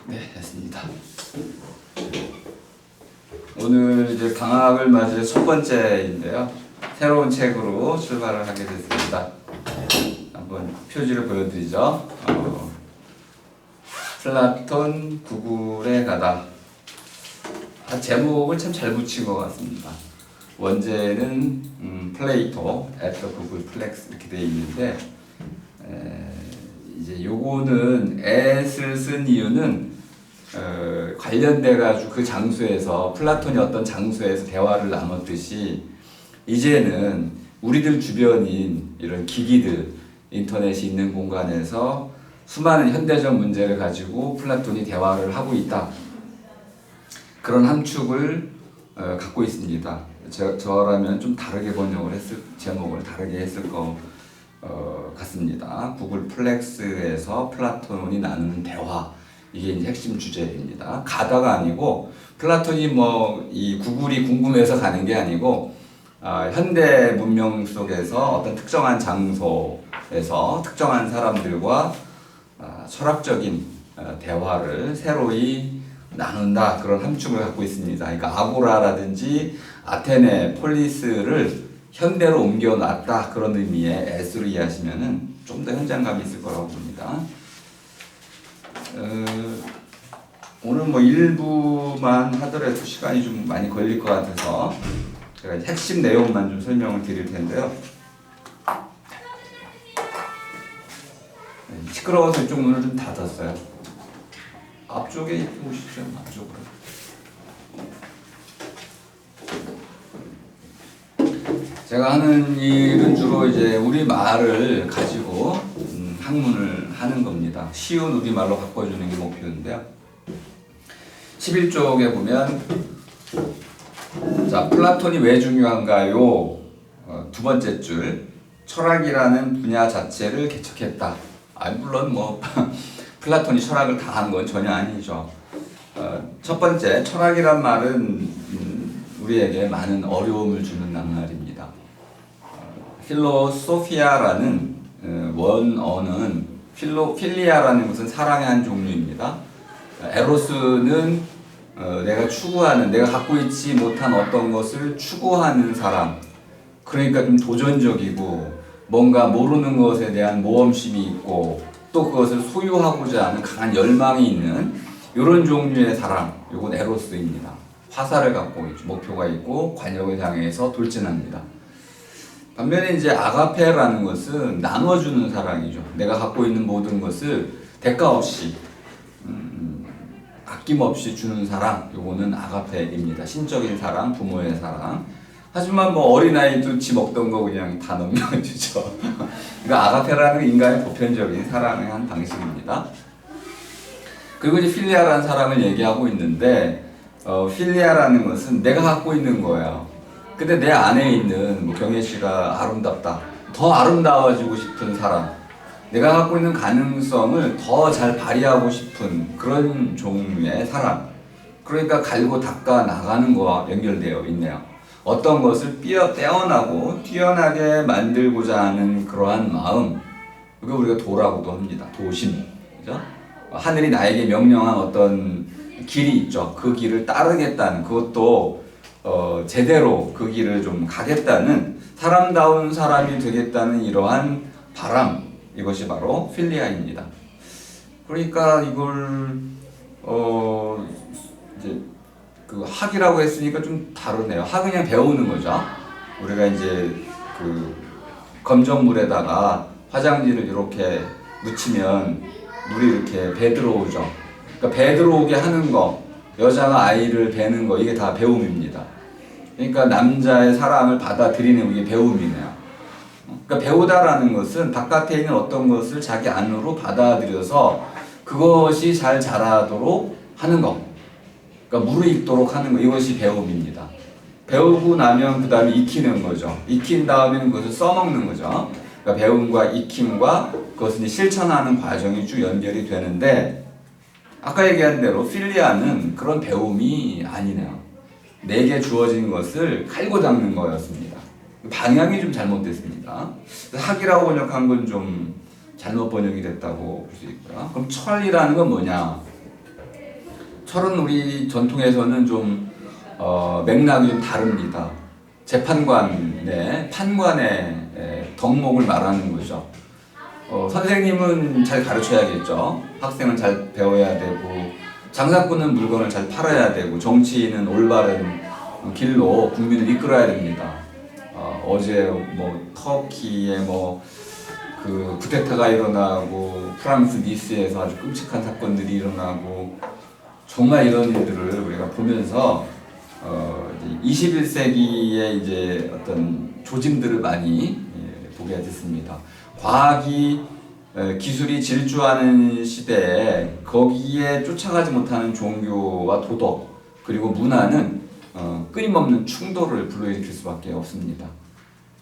네, 됐습니다. 오늘 이제 방학을 맞이해 첫 번째인데요. 새로운 책으로 출발을 하게 됐습니다. 한번 표지를 보여드리죠. 플라톤 구글에 가다. 제목을 참 잘 붙인 것 같습니다. 원제는 플레이토, at the Google Plex 이렇게 되어 있는데 이제 요거는 at을 쓴 이유는 관련돼 가지고 그 장소에서 플라톤이 어떤 장소에서 대화를 나눴듯이 이제는 우리들 주변인 이런 기기들 인터넷이 있는 공간에서 수많은 현대적 문제를 가지고 플라톤이 대화를 하고 있다. 그런 함축을 갖고 있습니다. 저라면 좀 다르게 번역을 제목을 다르게 했을 것 같습니다. 구글 플렉스에서 플라톤이 나누는 대화. 이게 이제 핵심 주제입니다. 가다가 아니고 플라톤이 이 구글이 궁금해서 가는 게 아니고 현대 문명 속에서 어떤 특정한 장소에서 특정한 사람들과 철학적인 대화를 새로이 나눈다. 그런 함축을 갖고 있습니다. 그러니까 아고라라든지 아테네 폴리스를 현대로 옮겨놨다. 그런 의미의 S로 이해하시면은 좀 더 현장감이 있을 거라고 봅니다. 오늘 일부만 하더라도 시간이 좀 많이 걸릴 것 같아서 제가 핵심 내용만 좀 설명을 드릴 텐데요. 시끄러워서 이쪽 문을 좀 닫았어요. 앞쪽에 오시죠. 앞쪽으로. 제가 하는 일은 주로 이제 우리말을 가지고 학문을 하는 겁니다. 쉬운 우리말로 바꿔주는 게 목표인데요. 11쪽에 보면 자, 플라톤이 왜 중요한가요? 두 번째 줄 철학이라는 분야 자체를 개척했다. 물론 플라톤이 철학을 다 한 건 전혀 아니죠. 첫 번째 철학이란 말은 우리에게 많은 어려움을 주는 낱말입니다. 필로소피아라는 원어는 필리아라는 것은 사랑의 한 종류입니다. 에로스는 내가 추구하는, 내가 갖고 있지 못한 어떤 것을 추구하는 사람. 그러니까 좀 도전적이고 뭔가 모르는 것에 대한 모험심이 있고 또 그것을 소유하고자 하는 강한 열망이 있는 이런 종류의 사람. 이건 에로스입니다. 화살을 갖고 있죠. 목표가 있고 관역을 향해서 돌진합니다. 반면에 이제 아가페라는 것은 나눠주는 사랑이죠. 내가 갖고 있는 모든 것을 대가 없이 아낌없이 주는 사랑. 요거는 아가페입니다. 신적인 사랑, 부모의 사랑. 하지만 어린아이도 지 먹던 거 그냥 다 넘겨주죠. 그러니까 아가페라는 인간의 보편적인 사랑의 한 방식입니다. 그리고 이제 필리아라는 사랑을 얘기하고 있는데 필리아라는 것은 내가 갖고 있는 거예요. 근데 내 안에 있는 경혜 씨가 아름답다. 더 아름다워지고 싶은 사람. 내가 갖고 있는 가능성을 더 잘 발휘하고 싶은 그런 종류의 사람. 그러니까 갈고 닦아 나가는 거와 연결되어 있네요. 어떤 것을 떼어나고 뛰어나게 만들고자 하는 그러한 마음. 그걸 우리가 도라고도 합니다. 도심. 그죠? 하늘이 나에게 명령한 어떤 길이 있죠. 그 길을 따르겠다는 그것도 제대로 그 길을 좀 가겠다는 사람다운 사람이 되겠다는 이러한 바람. 이것이 바로 필리아입니다. 그러니까 이걸 이제 그 학이라고 했으니까 좀 다르네요. 학은 그냥 배우는 거죠. 우리가 이제 그 검정물에다가 화장지를 이렇게 묻히면 물이 이렇게 배 들어오죠. 그러니까 배 들어오게 하는 거, 여자가 아이를 베는 거, 이게 다 배움입니다. 그러니까 남자의 사랑을 받아들이는 게 배움이네요. 그러니까 배우다라는 것은 바깥에 있는 어떤 것을 자기 안으로 받아들여서 그것이 잘 자라도록 하는 것. 그러니까 무르익도록 하는 것. 이것이 배움입니다. 배우고 나면 그 다음에 익히는 거죠. 익힌 다음에는 그것을 써먹는 거죠. 그러니까 배움과 익힘과 그것을 실천하는 과정이 쭉 연결이 되는데 아까 얘기한 대로 필리아는 그런 배움이 아니네요. 내게 주어진 것을 칼고 닦는 거였습니다. 방향이 좀 잘못됐습니다. 학이라고 번역한 건 좀 잘못 번역이 됐다고 볼 수 있고요. 그럼 철이라는 건 뭐냐? 철은 우리 전통에서는 좀 맥락이 좀 다릅니다. 재판관의 판관의 덕목을 말하는 거죠. 선생님은 잘 가르쳐야겠죠. 학생은 잘 배워야 되고, 장사꾼은 물건을 잘 팔아야 되고, 정치인은 올바른 길로 국민을 이끌어야 됩니다. 어제 뭐 터키에 뭐 그 쿠데타가 일어나고 프랑스 니스에서 아주 끔찍한 사건들이 일어나고, 정말 이런 일들을 우리가 보면서 21세기의 이제 어떤 조짐들을 많이 보게 됐습니다. 과학이 기술이 질주하는 시대에 거기에 쫓아가지 못하는 종교와 도덕 그리고 문화는 끊임없는 충돌을 불러일으킬 수밖에 없습니다.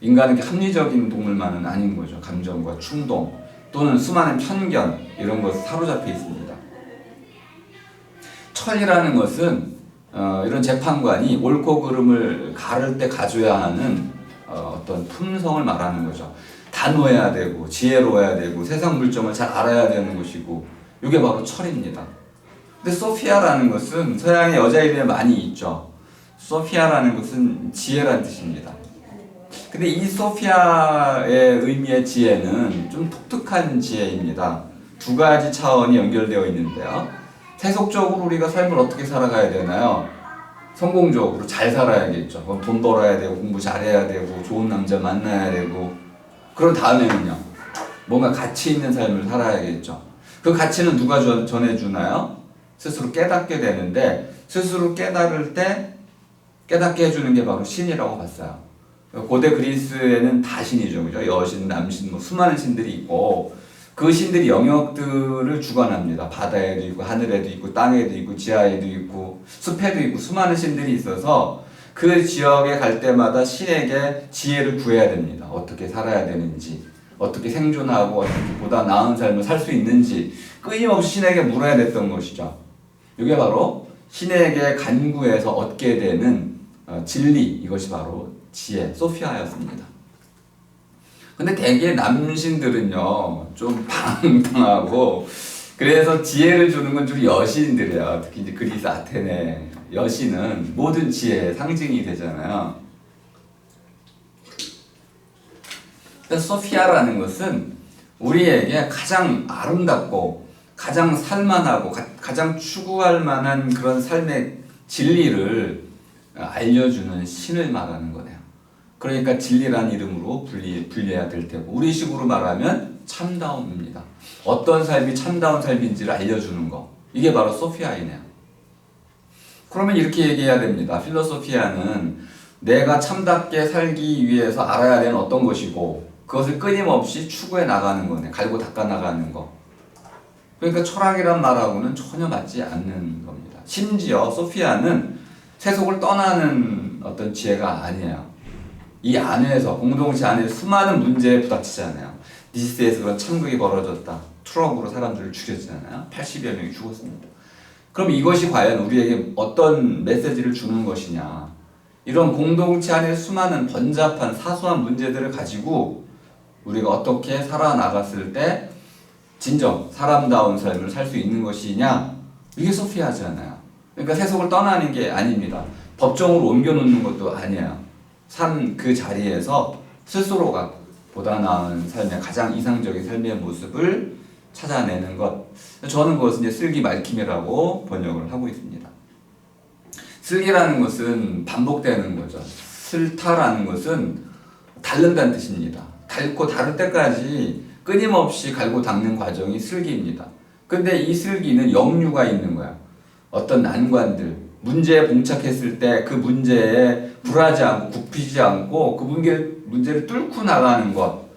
인간은 합리적인 동물만은 아닌 거죠. 감정과 충동 또는 수많은 편견 이런 것에 사로잡혀 있습니다. 철이라는 것은 이런 재판관이 옳고 그름을 가를 때 가져야 하는 어떤 품성을 말하는 거죠. 단호해야 되고 지혜로워야 되고 세상 물정을 잘 알아야 되는 것이고, 이게 바로 철입니다. 근데 소피아라는 것은 서양의 여자 이름에 많이 있죠. 소피아라는 것은 지혜라는 뜻입니다. 근데 이 소피아의 의미의 지혜는 좀 독특한 지혜입니다. 두 가지 차원이 연결되어 있는데요. 세속적으로 우리가 삶을 어떻게 살아가야 되나요? 성공적으로 잘 살아야겠죠. 그럼 돈 벌어야 되고 공부 잘해야 되고 좋은 남자 만나야 되고, 그런 다음에는요, 뭔가 가치 있는 삶을 살아야겠죠. 그 가치는 누가 전해주나요? 스스로 깨닫게 되는데, 스스로 깨달을 때 깨닫게 해주는 게 바로 신이라고 봤어요. 고대 그리스에는 다 신이죠. 그죠? 여신, 남신, 뭐 수많은 신들이 있고, 그 신들이 영역들을 주관합니다. 바다에도 있고, 하늘에도 있고, 땅에도 있고, 지하에도 있고, 숲에도 있고, 수많은 신들이 있어서 그 지역에 갈 때마다 신에게 지혜를 구해야 됩니다. 어떻게 살아야 되는지, 어떻게 생존하고, 어떻게 보다 나은 삶을 살 수 있는지 끊임없이 신에게 물어야 됐던 것이죠. 이게 바로 신에게 간구해서 얻게 되는 진리, 이것이 바로 지혜, 소피아였습니다. 근데 대개 남신들은요, 좀 방탕하고, 그래서 지혜를 주는 건 좀 여신들이에요. 특히 이제 그리스 아테네 여신은 모든 지혜의 상징이 되잖아요. 그래서 소피아라는 것은 우리에게 가장 아름답고, 가장 살만하고, 가장 추구할 만한 그런 삶의 진리를 알려주는 신을 말하는 거네요. 그러니까 진리라는 이름으로 불려야 될 테고, 우리식으로 말하면 참다움입니다. 어떤 삶이 참다운 삶인지를 알려주는 거, 이게 바로 소피아이네요. 그러면 이렇게 얘기해야 됩니다. 필로소피아는 내가 참답게 살기 위해서 알아야 되는 어떤 것이고, 그것을 끊임없이 추구해 나가는 거네. 갈고 닦아 나가는 거. 그러니까 철학이란 말하고는 전혀 맞지 않는 겁니다. 심지어 소피아는 세속을 떠나는 어떤 지혜가 아니에요. 이 안에서, 공동체 안에서 수많은 문제에 부닥치잖아요. 니스에서 그런 참극이 벌어졌다. 트럭으로 사람들을 죽였잖아요. 80여 명이 죽었습니다. 그럼 이것이 과연 우리에게 어떤 메시지를 주는 것이냐. 이런 공동체 안에 수많은 번잡한 사소한 문제들을 가지고 우리가 어떻게 살아나갔을 때 진정 사람다운 삶을 살 수 있는 것이냐. 이게 소피아잖아요. 그러니까 세속을 떠나는 게 아닙니다. 법정으로 옮겨놓는 것도 아니에요. 삶 그 자리에서 스스로가 보다 나은 삶의 가장 이상적인 삶의 모습을 찾아내는 것. 저는 그것은 이제 슬기 말킴이라고 번역을 하고 있습니다. 슬기라는 것은 반복되는 거죠. 슬타라는 것은 닳는다는 뜻입니다. 닳고 닳을 때까지 끊임없이 갈고 닦는 과정이 슬기입니다. 근데 이 슬기는 역류가 있는 거야. 어떤 난관들, 문제에 봉착했을 때 그 문제에 불하지 않고 굽히지 않고 그 문제를 뚫고 나가는 것.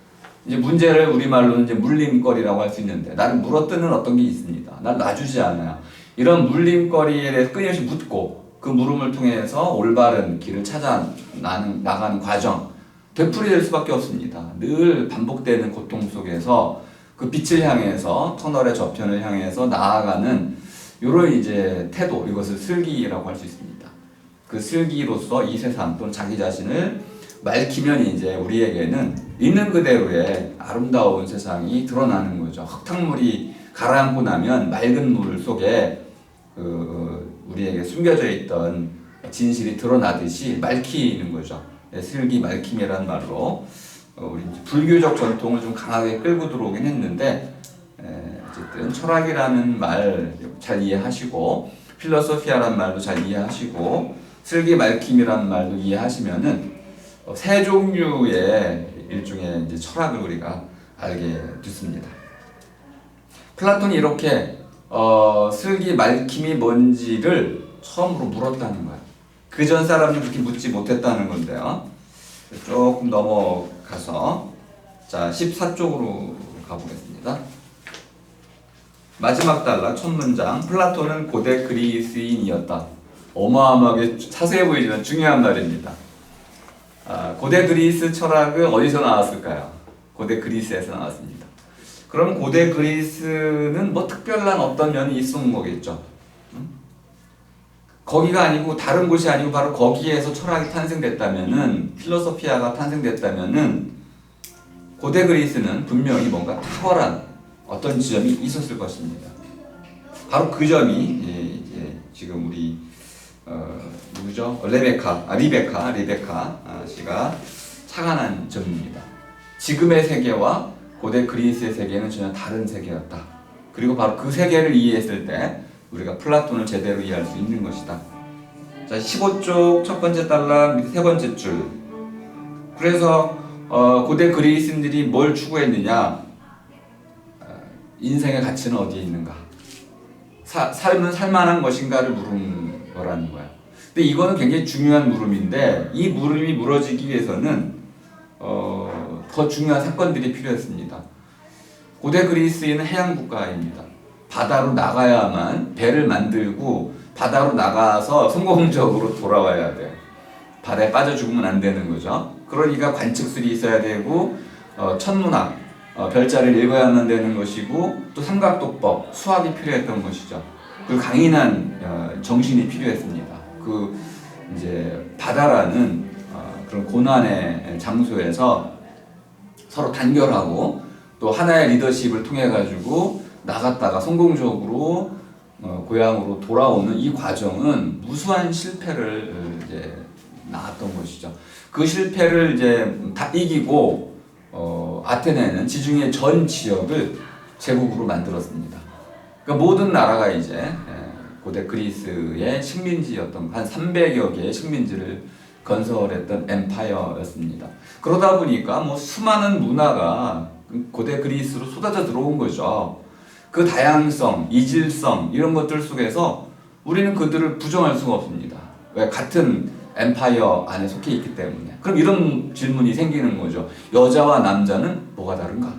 이제 문제를 우리말로는 이제 물림거리라고 할 수 있는데, 나를 물어뜯는 어떤 게 있습니다. 날 놔주지 않아요. 이런 물림거리에 대해서 끊임없이 묻고 그 물음을 통해서 올바른 길을 찾아 나가는 과정. 되풀이될 수밖에 없습니다. 늘 반복되는 고통 속에서 그 빛을 향해서, 터널의 저편을 향해서 나아가는 이런 이제 태도, 이것을 슬기라고 할 수 있습니다. 그 슬기로서 이 세상 또는 자기 자신을 맑히면 이제 우리에게는 있는 그대로의 아름다운 세상이 드러나는 거죠. 흙탕물이 가라앉고 나면 맑은 물 속에 우리에게 숨겨져 있던 진실이 드러나듯이 맑히는 거죠. 슬기 맑힘이라는 말로 우리 불교적 전통을 좀 강하게 끌고 들어오긴 했는데 어쨌든 철학이라는 말 잘 이해하시고 필로소피아라는 말도 잘 이해하시고 슬기 맑힘이라는 말도 이해하시면은 세 종류의 일종의 이제 철학을 우리가 알게 됐습니다. 플라톤이 이렇게 슬기 맑힘이 뭔지를 처음으로 물었다는 거야. 그 전 사람은 그렇게 묻지 못했다는 건데요. 조금 넘어가서 자 14쪽으로 가보겠습니다. 마지막 단락 첫 문장. 플라톤은 고대 그리스인이었다. 어마어마하게 자세해 보이지만 중요한 말입니다. 고대 그리스 철학은 어디서 나왔을까요? 고대 그리스에서 나왔습니다. 그럼 고대 그리스는 뭐 특별한 어떤 면이 있었던 거겠죠. 거기가 아니고 다른 곳이 아니고 바로 거기에서 철학이 탄생됐다면은 필로소피아가 탄생됐다면은 고대 그리스는 분명히 뭔가 탁월한 어떤 지점이 있었을 것입니다. 바로 그 점이 이제 지금 우리 누구죠? 리베카 씨가 착안한 점입니다. 지금의 세계와 고대 그리스의 세계는 전혀 다른 세계였다. 그리고 바로 그 세계를 이해했을 때 우리가 플라톤을 제대로 이해할 수 있는 것이다. 자, 15쪽 첫 번째 단락 밑에 세 번째 줄. 그래서 고대 그리스인들이 뭘 추구했느냐? 인생의 가치는 어디에 있는가? 삶은 살만한 것인가를 물은 거라는 거야. 근데 이거는 굉장히 중요한 물음인데 이 물음이 물어지기 위해서는 더 중요한 사건들이 필요했습니다. 고대 그리스인은 해양 국가입니다. 바다로 나가야만 배를 만들고 바다로 나가서 성공적으로 돌아와야 돼. 바다에 빠져 죽으면 안 되는 거죠. 그러니까 관측술이 있어야 되고 천문학, 별자리를 읽어야만 되는 것이고 또 삼각도법, 수학이 필요했던 것이죠. 그 강인한 정신이 필요했습니다. 그 이제 바다라는 그런 고난의 장소에서 서로 단결하고 또 하나의 리더십을 통해 가지고 나갔다가 성공적으로 고향으로 돌아오는 이 과정은 무수한 실패를 이제 낳았던 것이죠. 그 실패를 이제 다 이기고 아테네는 지중해 전 지역을 제국으로 만들었습니다. 그러니까 모든 나라가 이제 고대 그리스의 식민지였던 한 300여 개의 식민지를 건설했던 엠파이어였습니다. 그러다 보니까 뭐 수많은 문화가 고대 그리스로 쏟아져 들어온 거죠. 그 다양성, 이질성 이런 것들 속에서 우리는 그들을 부정할 수가 없습니다. 왜? 같은 엠파이어 안에 속해 있기 때문에. 그럼 이런 질문이 생기는 거죠. 여자와 남자는 뭐가 다른가?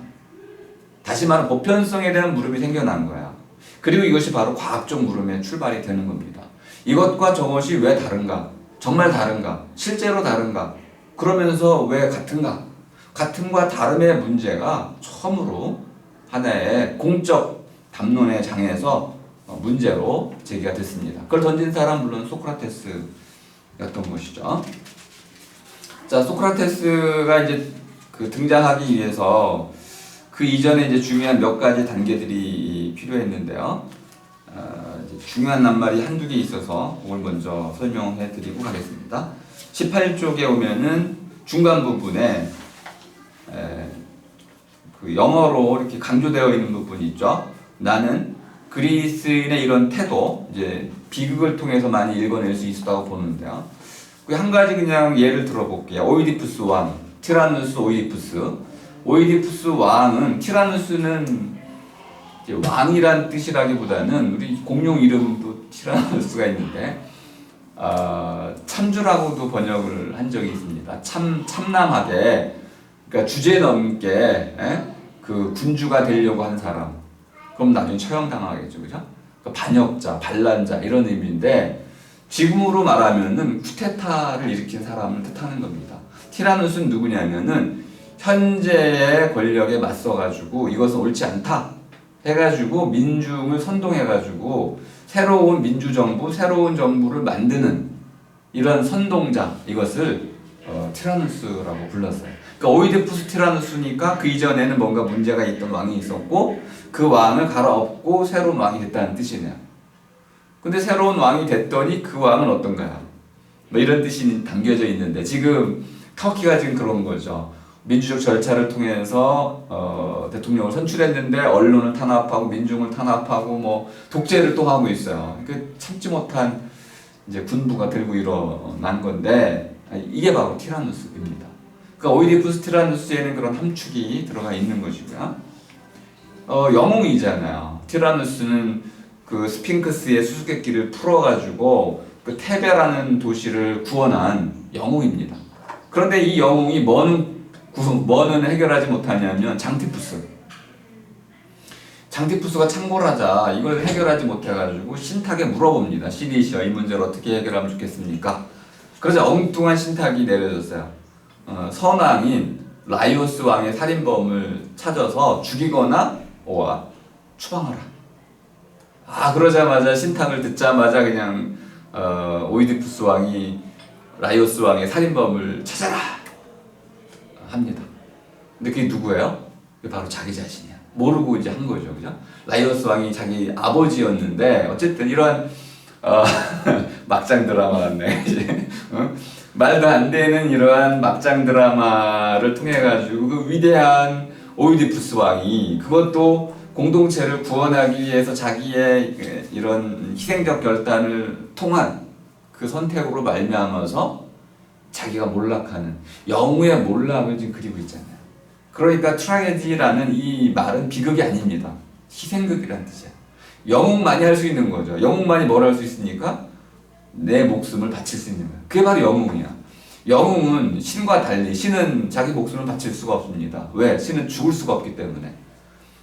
다시 말하면 보편성에 대한 물음이 생겨난 거야. 그리고 이것이 바로 과학적 물음의 출발이 되는 겁니다. 이것과 저것이 왜 다른가? 정말 다른가? 실제로 다른가? 그러면서 왜 같은가? 같음과 다름의 문제가 처음으로 하나의 공적 담론의 장에서 문제로 제기가 됐습니다. 그걸 던진 사람 물론 소크라테스였던 것이죠. 자, 소크라테스가 이제 그 등장하기 위해서 그 이전에 이제 중요한 몇 가지 단계들이 필요했는데요. 이제 중요한 낱말이 한두 개 있어서 그걸 먼저 설명해 드리고 가겠습니다. 18쪽에 오면은 중간 부분에 그 영어로 이렇게 강조되어 있는 부분이 있죠. 나는 그리스인의 이런 태도, 이제 비극을 통해서 많이 읽어낼 수 있었다고 보는데요. 그 한 가지 그냥 예를 들어볼게요. 오이디푸스 왕, 티라누스 오이디푸스. 오이디푸스 왕은, 티라누스는 왕이란 뜻이라기보다는 우리 공용 이름도 티라누스가 있는데 참주라고도 번역을 한 적이 있습니다. 참남하게, 그러니까 주제넘게 그 군주가 되려고 한 사람. 그럼 나중에 처형당하겠죠, 그죠? 그러니까 반역자, 반란자 이런 의미인데 지금으로 말하면은 쿠데타를 일으킨 사람을 뜻하는 겁니다. 티라누스는 누구냐면은 현재의 권력에 맞서가지고 이것은 옳지 않다 해가지고 민중을 선동해가지고 새로운 민주정부, 새로운 정부를 만드는 이런 선동자, 이것을 티라누스라고 불렀어요. 그러니까 오이디푸스 티라누스니까 그 이전에는 뭔가 문제가 있던 왕이 있었고 그 왕을 갈아엎고 새로운 왕이 됐다는 뜻이네요. 근데 새로운 왕이 됐더니 그 왕은 어떤가요? 뭐 이런 뜻이 담겨져 있는데 지금 터키가 지금 그런 거죠. 민주적 절차를 통해서 대통령을 선출했는데 언론을 탄압하고 민중을 탄압하고 뭐 독재를 또 하고 있어요. 그 참지 못한 이제 군부가 들고 일어난 건데 이게 바로 티라누스입니다. 그러니까 오이디푸스 티라누스에는 그런 함축이 들어가 있는 것이고요. 영웅이잖아요. 티라누스는 그 스핑크스의 수수께끼를 풀어가지고 그 테베라는 도시를 구원한 영웅입니다. 그런데 이 영웅이 뭐는 해결하지 못하냐면 장티푸스가 창궐하자 이걸 해결하지 못해가지고 신탁에 물어봅니다. 시리시여 이 문제를 어떻게 해결하면 좋겠습니까? 그래서 엉뚱한 신탁이 내려졌어요. 선왕인 라이오스 왕의 살인범을 찾아서 죽이거나 추방하라. 그러자마자 신탁을 듣자마자 그냥 오이디푸스 왕이 라이오스 왕의 살인범을 찾아라 합니다. 근데 그게 누구예요? 그게 바로 자기 자신이야. 모르고 이제 한 거죠, 그죠? 라이오스 왕이 자기 아버지였는데 어쨌든 이러한 막장 드라마 같네, 이제 말도 안 되는 이러한 막장 드라마를 통해 가지고 그 위대한 오이디푸스 왕이 그것도 공동체를 구원하기 위해서 자기의 이런 희생적 결단을 통한 그 선택으로 말미암아서 자기가 몰락하는 영웅의 몰락을 지금 그리고 있잖아요. 그러니까 트라게디라는 이 말은 비극이 아닙니다. 희생극이라는 뜻이야. 영웅만이 할 수 있는 거죠. 영웅만이 뭘 할 수 있으니까 내 목숨을 바칠 수 있는 거야. 그게 바로 영웅이야. 영웅은 신과 달리 신은 자기 목숨을 바칠 수가 없습니다. 왜? 신은 죽을 수가 없기 때문에.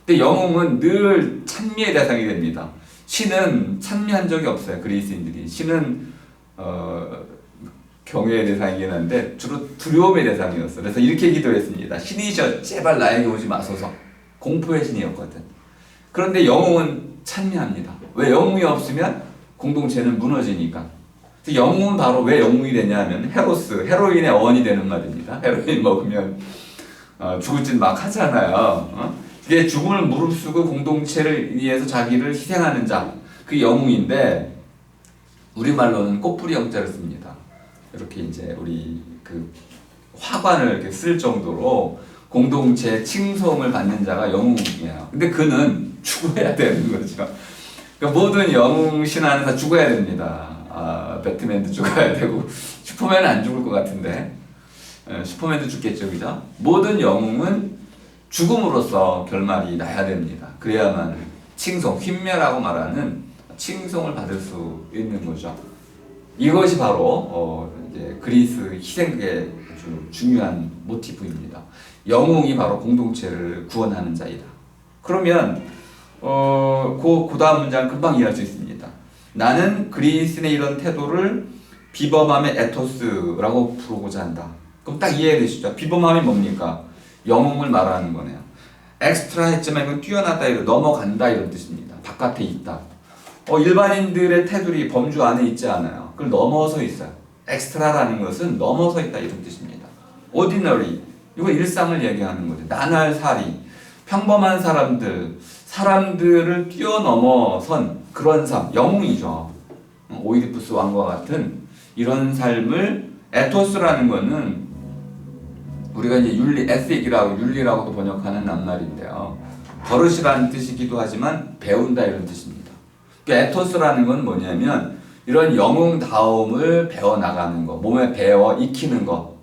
근데 영웅은 늘 찬미의 대상이 됩니다. 신은 찬미한 적이 없어요. 그리스인들이. 신은 경외의 대상이긴 한데 주로 두려움의 대상이었어요. 그래서 이렇게 기도했습니다. 신이셔 제발 나에게 오지 마소서. 공포의 신이었거든. 그런데 영웅은 찬미합니다. 왜? 영웅이 없으면 공동체는 무너지니까. 영웅은 바로 왜 영웅이 되냐면 헤로인의 어원이 되는 말입니다. 헤로인 먹으면 죽을 짓 막 하잖아요. 이게 죽음을 무릅쓰고 공동체를 위해서 자기를 희생하는 자, 그 영웅인데 우리말로는 꽃뿌리 영자를 씁니다. 이렇게 이제 우리 그 화관을 이렇게 쓸 정도로 공동체 칭송을 받는 자가 영웅이에요. 근데 그는 죽어야 되는 거죠. 그러니까 모든 영웅 신화는 다 죽어야 됩니다. 배트맨도 죽어야 되고 슈퍼맨은 안 죽을 것 같은데 슈퍼맨도 죽겠죠, 그죠? 모든 영웅은 죽음으로써 결말이 나야 됩니다. 그래야만 칭송, 흰멸하고 말하는 칭송을 받을 수 있는 거죠. 이것이 바로 이제 그리스 희생극의 아주 중요한 모티프입니다. 영웅이 바로 공동체를 구원하는 자이다. 그러면 그 다음 문장 금방 이해할 수 있습니다. 나는 그리스인의 이런 태도를 비범함의 에토스라고 부르고자 한다. 그럼 딱 이해되시죠? 비범함이 뭡니까? 영웅을 말하는 거네요. 엑스트라 했지만 이건 뛰어나다, 이거 넘어간다 이런 뜻입니다. 바깥에 있다. 일반인들의 태도리 범주 안에 있지 않아요. 그걸 넘어서 있어요. 엑스트라라는 것은 넘어서 있다 이런 뜻입니다. ordinary, 이거 일상을 얘기하는 거죠. 나날살이, 평범한 사람들을 뛰어넘어선 그런 삶, 영웅이죠. 오이디푸스 왕과 같은 이런 삶을 에토스라는 거는 우리가 이제 윤리라고도 번역하는 낱말인데요. 버릇이라는 뜻이기도 하지만 배운다 이런 뜻입니다. 그러니까 에토스라는 건 뭐냐면 이런 영웅다움을 배워나가는 거, 몸에 배워 익히는 거.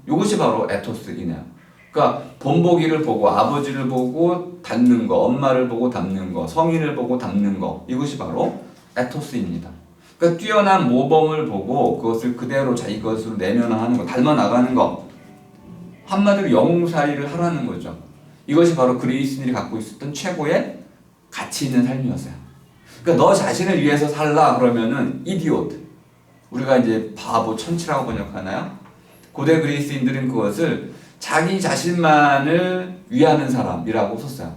이것이 바로 에토스이네요. 그러니까 본보기를 보고 아버지를 보고 닮는 거, 엄마를 보고 닮는 거, 성인을 보고 닮는 거, 이것이 바로 에토스입니다. 그러니까 뛰어난 모범을 보고 그것을 그대로 자기 것으로 내면화하는 거, 닮아 나가는 거. 한마디로 영웅살이를 하라는 거죠. 이것이 바로 그리스인들이 갖고 있었던 최고의 가치 있는 삶이었어요. 그러니까 너 자신을 위해서 살라 그러면은 이디오트. 우리가 이제 바보, 천치라고 번역하나요? 고대 그리스인들은 그것을 자기 자신만을 위하는 사람이라고 썼어요.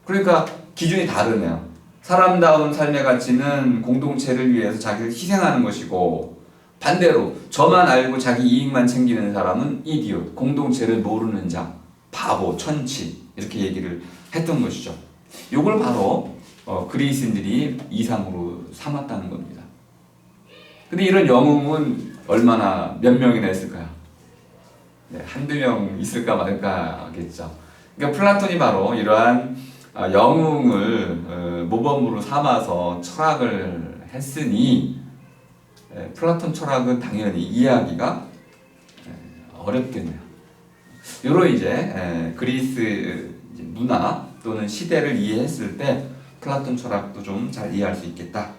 그러니까 기준이 다르네요. 사람다운 삶의 가치는 공동체를 위해서 자기를 희생하는 것이고 반대로 저만 알고 자기 이익만 챙기는 사람은 이디엇, 공동체를 모르는 자, 바보, 천치 이렇게 얘기를 했던 것이죠. 이걸 바로 그리스인들이 이상으로 삼았다는 겁니다. 근데 이런 영웅은 얼마나 몇 명이나 있을까요? 네, 한두 명 있을까 말까겠죠. 그러니까 플라톤이 바로 이러한 영웅을 모범으로 삼아서 철학을 했으니 플라톤 철학은 당연히 이해하기가 어렵겠네요. 요런 이제 그리스 문화 또는 시대를 이해했을 때 플라톤 철학도 좀 잘 이해할 수 있겠다.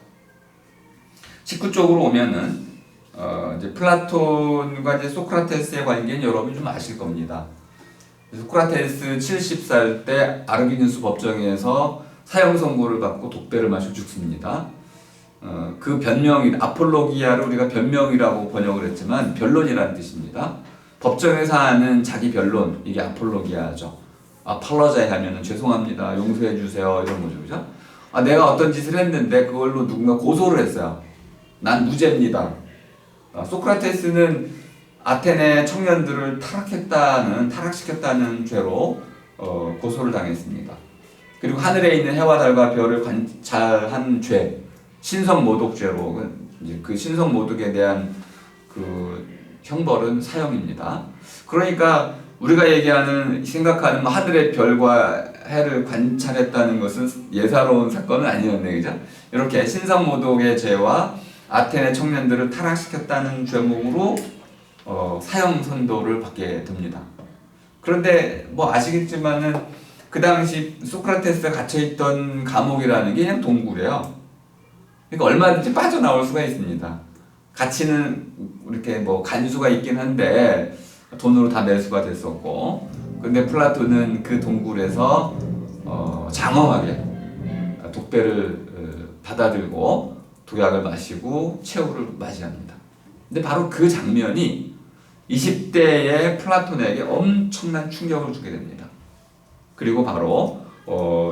19쪽으로 오면은 이제 플라톤과 이제 소크라테스의 관계는 여러분이 좀 아실 겁니다. 소크라테스 70살 때 아르기누스 법정에서 사형 선고를 받고 독배를 마시고 죽습니다. 그 변명이 아폴로기아를 우리가 변명이라고 번역을 했지만 변론이라는 뜻입니다. 법정에서 하는 자기 변론, 이게 아폴로기아죠. apologize 하면은 죄송합니다, 용서해 주세요 이런 거죠, 그죠? 내가 어떤 짓을 했는데 그걸로 누군가 고소를 했어요. 난 무죄입니다. 소크라테스는 아테네 청년들을 타락시켰다는 죄로 고소를 당했습니다. 그리고 하늘에 있는 해와 달과 별을 관찰한 죄, 신성모독죄로 이제 그 신성모독에 대한 그 형벌은 사형입니다. 그러니까 우리가 생각하는 하늘의 별과 해를 관찰했다는 것은 예사로운 사건은 아니었네, 그죠? 이렇게 신성모독의 죄와 아테네 청년들을 타락시켰다는 죄목으로 사형 선고를 받게 됩니다. 그런데 뭐 아시겠지만은 그 당시 소크라테스가 갇혀있던 감옥이라는 게 그냥 동굴이에요. 그러니까 얼마든지 빠져나올 수가 있습니다. 가치는 이렇게 뭐 간수가 있긴 한데 돈으로 다 매수가 됐었고, 근데 플라톤은 그 동굴에서 장엄하게 독배를 받아들고 독약을 마시고 최후를 맞이합니다. 근데 바로 그 장면이 20대의 플라톤에게 엄청난 충격을 주게 됩니다. 그리고 바로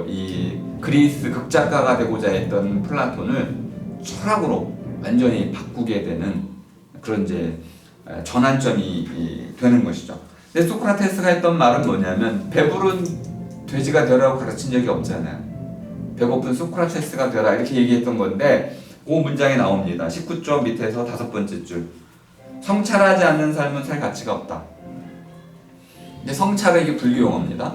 이 그리스 극작가가 되고자 했던 플라톤을 철학으로 완전히 바꾸게 되는 그런 이제 전환점이 되는 것이죠. 근데 소크라테스가 했던 말은 뭐냐면 배부른 돼지가 되라고 가르친 적이 없잖아요. 배고픈 소크라테스가 되라 이렇게 얘기했던 건데 그 문장이 나옵니다. 19쪽 밑에서 5번째 줄. 성찰하지 않는 삶은 살 가치가 없다. 근데 성찰은 이게 불교 용어입니다.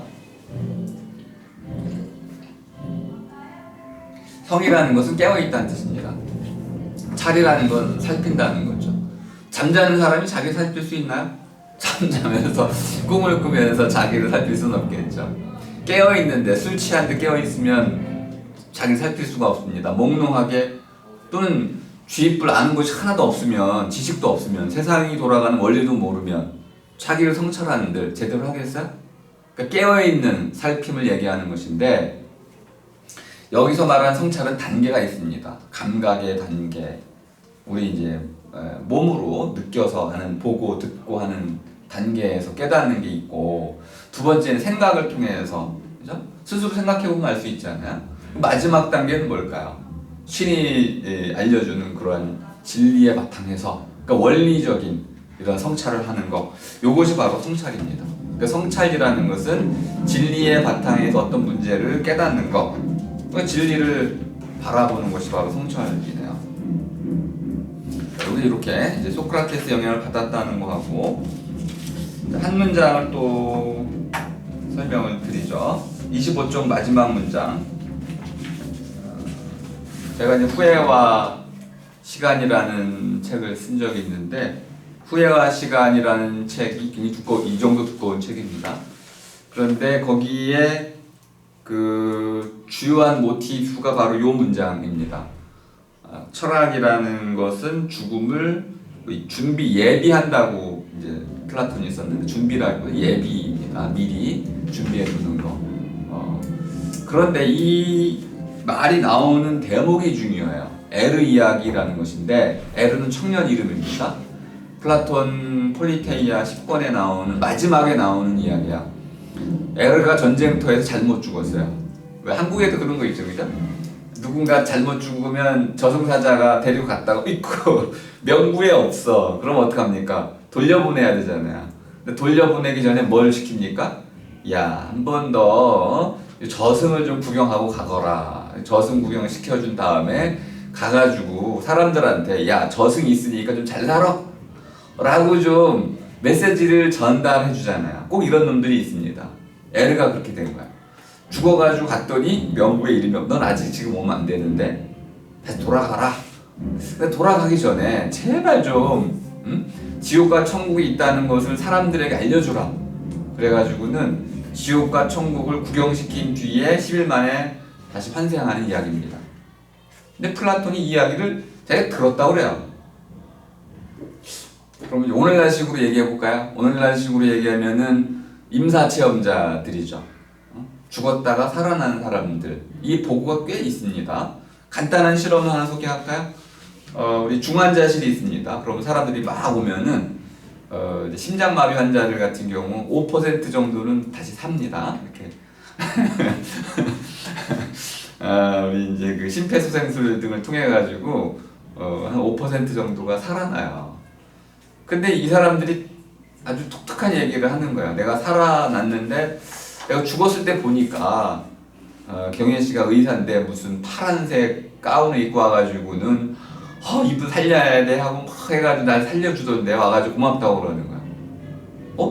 성이라는 것은 깨어있다는 뜻입니다. 찰이라는 건 살핀다는 거죠. 잠자는 사람이 자기를 살필 수 있나요? 잠자면서 꿈을 꾸면서 자기를 살필 수는 없겠죠. 깨어있는데 술 취한 데 깨어있으면 자기를 살필 수가 없습니다. 몽롱하게 또는 쥐뿔 아는 것이 하나도 없으면, 지식도 없으면, 세상이 돌아가는 원리도 모르면 자기를 성찰하는들 제대로 하겠어요? 그러니까 깨어있는 살핌을 얘기하는 것인데, 여기서 말하는 성찰은 단계가 있습니다. 감각의 단계, 우리 이제 몸으로 느껴서 하는, 보고 듣고 하는 단계에서 깨닫는 게 있고, 두 번째는 생각을 통해서, 그죠? 스스로 생각해보면 알 수 있잖아요. 마지막 단계는 뭘까요? 신이 알려주는 그러한 진리의 바탕에서, 그러니까 원리적인 이런 성찰을 하는 것, 요것이 바로 성찰입니다. 그러니까 성찰이라는 것은 진리의 바탕에서 어떤 문제를 깨닫는 것, 그러니까 진리를 바라보는 것이 바로 성찰이네요. 여기 이렇게 이제 소크라테스 영향을 받았다는 거하고, 한 문장을 또 설명을 드리죠. 25쪽 마지막 문장. 제가 이제 후회와 시간이라는 책을 쓴 적이 있는데, 후회와 시간이라는 책이 굉장히 이 정도 두꺼운 책입니다. 그런데 거기에 그 주요한 모티프가 바로 이 문장입니다. 철학이라는 것은 죽음을 예비한다고 이제 플라톤이 썼는데, 준비라고 예비입니다. 미리 준비해 두는 거. 그런데 이 말이 나오는 대목이 중요해요. 에르 이야기라는 것인데, 에르는 청년 이름입니다. 플라톤 폴리테이아 10권에 나오는, 마지막에 나오는 이야기야. 에르가 전쟁터에서 잘못 죽었어요. 왜 한국에도 그런 거 있죠, 그죠? 누군가 잘못 죽으면 저승사자가 데리고 갔다가 있고 명부에 없어. 그럼 어떡합니까? 돌려보내야 되잖아요. 근데 돌려보내기 전에 뭘 시킵니까? 야, 한 번 더 저승을 좀 구경하고 가거라. 저승 구경 시켜준 다음에 가가지고 사람들한테 야 저승 있으니까 좀 잘 살아 라고 좀 메시지를 전달해 주잖아요. 꼭 이런 놈들이 있습니다. 에르가 그렇게 된 거야. 죽어가지고 갔더니 명부에 이름이 넌 아직 지금 오면 안 되는데 다시 돌아가라. 돌아가기 전에 제발 좀 지옥과 천국이 있다는 것을 사람들에게 알려주라. 그래가지고는 지옥과 천국을 구경시킨 뒤에 10일 만에 다시 환생하는 이야기입니다. 근데 플라톤이 이 이야기를 되게 들었다고 그래요. 그럼 오늘날 식으로 얘기해 볼까요? 오늘날 식으로 얘기하면은 임사체험자들이죠. 죽었다가 살아난 사람들. 이 보고가 꽤 있습니다. 간단한 실험을 하나 소개할까요? 우리 중환자실이 있습니다. 그럼 사람들이 막 오면은 이제 심장마비 환자들 같은 경우 5% 정도는 다시 삽니다. 이렇게 우리 이제 그 심폐소생술 등을 통해 가지고 한 5% 정도가 살아나요. 근데 이 사람들이 아주 독특한 얘기를 하는 거야. 내가 살아났는데 내가 죽었을 때 보니까 경현 씨가 의사인데 무슨 파란색 가운을 입고 와가지고는 이분 살려야 돼 하고 막 해가지고 날 살려주던데 와가지고 고맙다고 그러는 거야.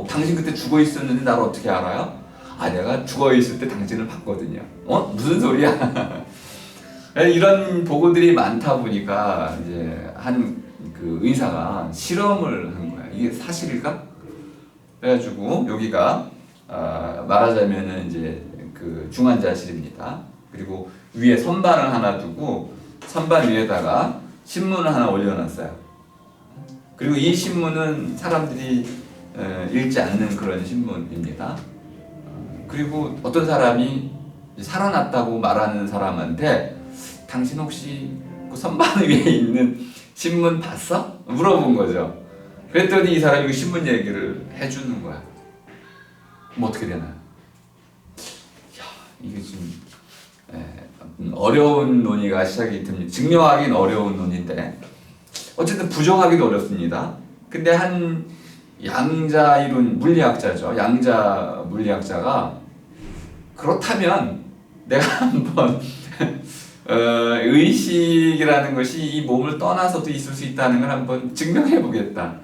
당신 그때 죽어 있었는데 나를 어떻게 알아요? 내가 죽어 있을 때 당신을 봤거든요. 무슨 소리야? 이런 보고들이 많다 보니까 이제 한 그 의사가 실험을 한 거야. 이게 사실일까? 그래가지고 여기가 말하자면은 이제 그 중환자실입니다. 그리고 위에 선반을 하나 두고 선반 위에다가 신문을 하나 올려놨어요. 그리고 이 신문은 사람들이 읽지 않는 그런 신문입니다. 그리고 어떤 사람이 살아났다고 말하는 사람한테 당신 혹시 그 선반 위에 있는 신문 봤어? 물어본 거죠. 그랬더니 이 사람이 그 신문 얘기를 해주는 거야. 그럼 어떻게 되나요? 이게 좀 어려운 논의가 시작이 됩니다. 증명하기는 어려운 논의인데 어쨌든 부정하기도 어렵습니다. 근데 한 양자 이론 물리학자죠. 양자 물리학자가 그렇다면 내가 한번 의식이라는 것이 이 몸을 떠나서도 있을 수 있다는 걸 한번 증명해 보겠다.